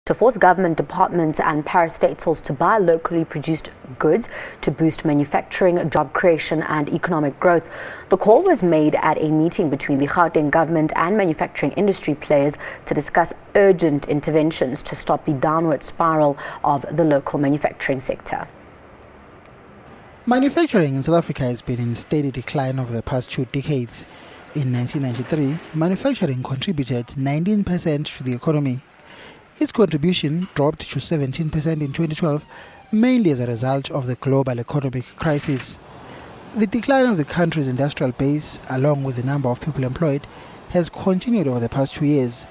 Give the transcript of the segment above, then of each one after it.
to force government departments and parastatals to buy locally produced goods to boost manufacturing, job creation and economic growth. The call was made at a meeting between the Gauteng government and manufacturing industry players to discuss urgent interventions to stop the downward spiral of the local manufacturing sector. Manufacturing in South Africa has been in steady decline over the past 2 decades. In 1993, manufacturing contributed 19% to the economy. Its contribution dropped to 17% in 2012, mainly as a result of the global economic crisis. The decline of the country's industrial base, along with the number of people employed, has continued over the past 2 years.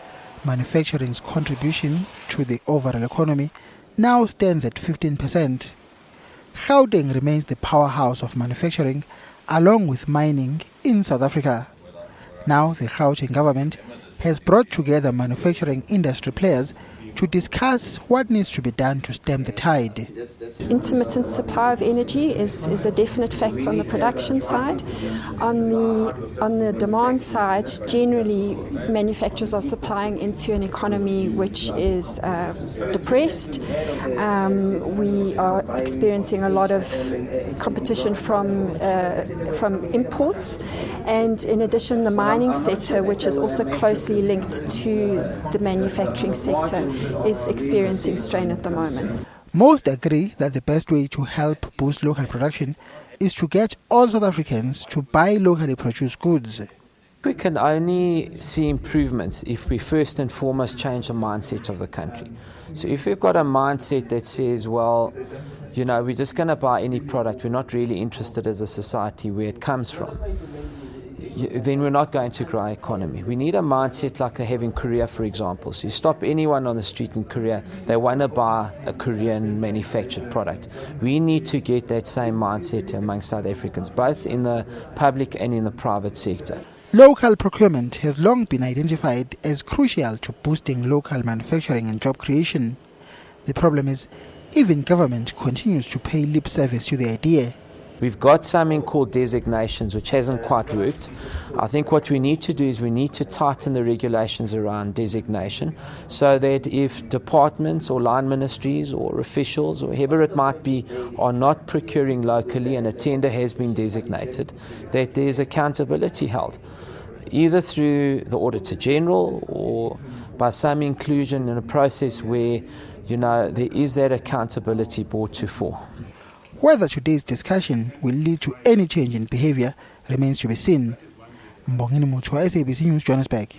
Manufacturing's contribution to the overall economy now stands at 15%. Gauteng remains the powerhouse of manufacturing, along with mining in South Africa. Now the Gauteng government has brought together manufacturing industry players to discuss what needs to be done to stem the tide. Intermittent supply of energy is a definite factor on the production side. On the demand side, generally manufacturers are supplying into an economy which is depressed. We are experiencing a lot of competition from imports, and in addition the mining sector, which is also closely linked to the manufacturing sector, is experiencing strain at the moment. Most agree that the best way to help boost local production is to get all South Africans to buy locally produced goods. We can only see improvements if we first and foremost change the mindset of the country. So if we've got a mindset that says, well, you know, we're just going to buy any product, we're not really interested as a society where it comes from, then we're not going to grow our economy. We need a mindset like they have in Korea, for example. So you stop anyone on the street in Korea, they want to buy a Korean manufactured product. We need to get that same mindset among South Africans, both in the public and in the private sector. Local procurement has long been identified as crucial to boosting local manufacturing and job creation. The problem is, even government continues to pay lip service to the idea. We've got something called designations, which hasn't quite worked. I think what we need to do is we need to tighten the regulations around designation so that if departments or line ministries or officials or whoever it might be are not procuring locally and a tender has been designated, that there's accountability held, either through the Auditor General or by some inclusion in a process where, you know, there is that accountability brought to fore. Whether today's discussion will lead to any change in behavior remains to be seen. Mbongeni Muchwa, SABC News, Johannesburg.